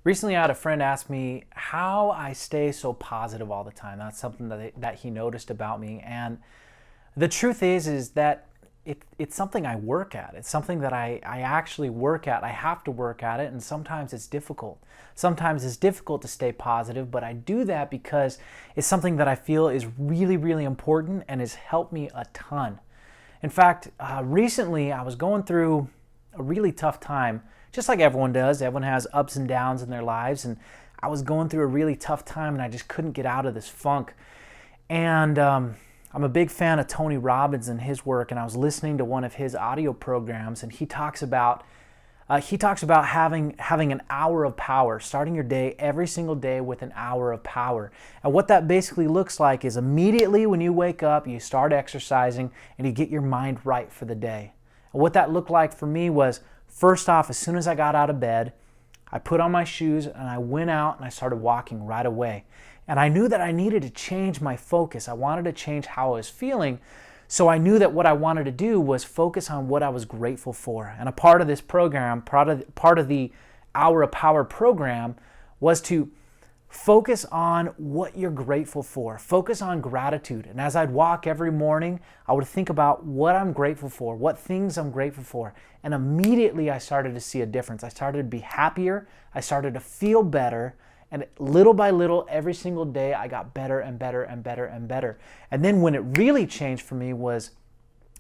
Recently, I had a friend ask me how I stay so positive all the time. That's something that he noticed about me. And the truth is that it's something I work at. It's something that I actually work at. I have to work at it, and sometimes it's difficult. Sometimes it's difficult to stay positive, but I do that because it's something that I feel is really, really important and has helped me a ton. In fact, recently I was going through a really tough time, just like everyone does. Everyone has ups and downs in their lives, and I was going through a really tough time, and I just couldn't get out of this funk. And I'm a big fan of Tony Robbins and his work, and I was listening to one of his audio programs, and he talks about having an hour of power, starting your day every single day with an hour of power. And what that basically looks like is immediately when you wake up, you start exercising and you get your mind right for the day. And what that looked like for me was, first off, as soon as I got out of bed, I put on my shoes and I went out and I started walking right away. And I knew that I needed to change my focus. I wanted to change how I was feeling. So I knew that what I wanted to do was focus on what I was grateful for. And a part of this program, part of the Hour of Power program, was to focus on what you're grateful for. Focus on gratitude. And as I'd walk every morning, I would think about what I'm grateful for, what things I'm grateful for. And immediately I started to see a difference. I started to be happier. I started to feel better. And little by little, every single day, I got better and better and better and better. And then when it really changed for me was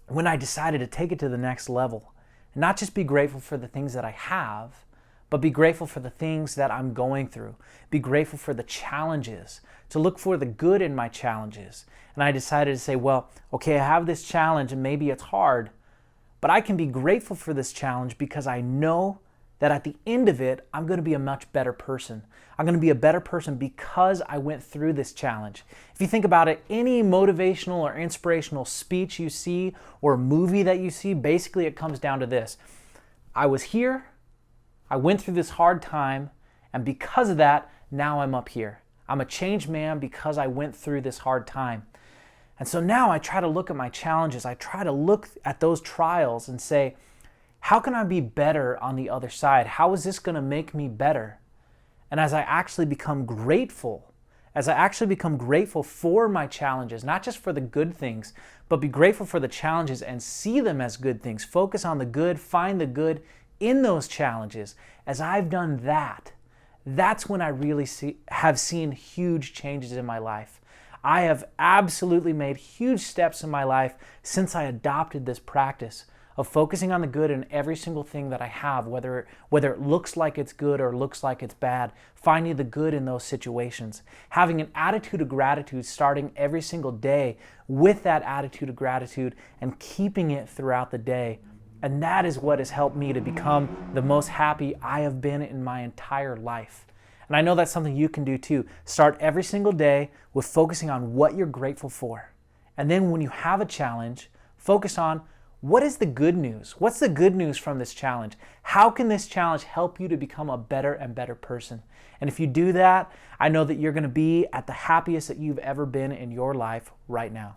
when I decided to take it to the next level. And not just be grateful for the things that I have, but be grateful for the things that I'm going through. Be grateful for the challenges, to look for the good in my challenges. And I decided to say, well, okay, I have this challenge and maybe it's hard, but I can be grateful for this challenge because I know that at the end of it, I'm going to be a much better person. I'm going to be a better person because I went through this challenge. If you think about it, any motivational or inspirational speech you see or movie that you see, basically it comes down to this. I was here, I went through this hard time, and because of that, now I'm up here. I'm a changed man because I went through this hard time. And so now I try to look at my challenges. I try to look at those trials and say, how can I be better on the other side? How is this going to make me better? And as I actually become grateful for my challenges, not just for the good things, but be grateful for the challenges and see them as good things. Focus on the good, find the good in those challenges. As I've done that, that's when I really have seen huge changes in my life. I have absolutely made huge steps in my life since I adopted this practice of focusing on the good in every single thing that I have, whether it looks like it's good or looks like it's bad, finding the good in those situations. Having an attitude of gratitude starting every single day with that attitude of gratitude and keeping it throughout the day. And that is what has helped me to become the most happy I have been in my entire life. And I know that's something you can do too. Start every single day with focusing on what you're grateful for. And then when you have a challenge, focus on what is the good news? What's the good news from this challenge? How can this challenge help you to become a better and better person? And if you do that, I know that you're going to be at the happiest that you've ever been in your life right now.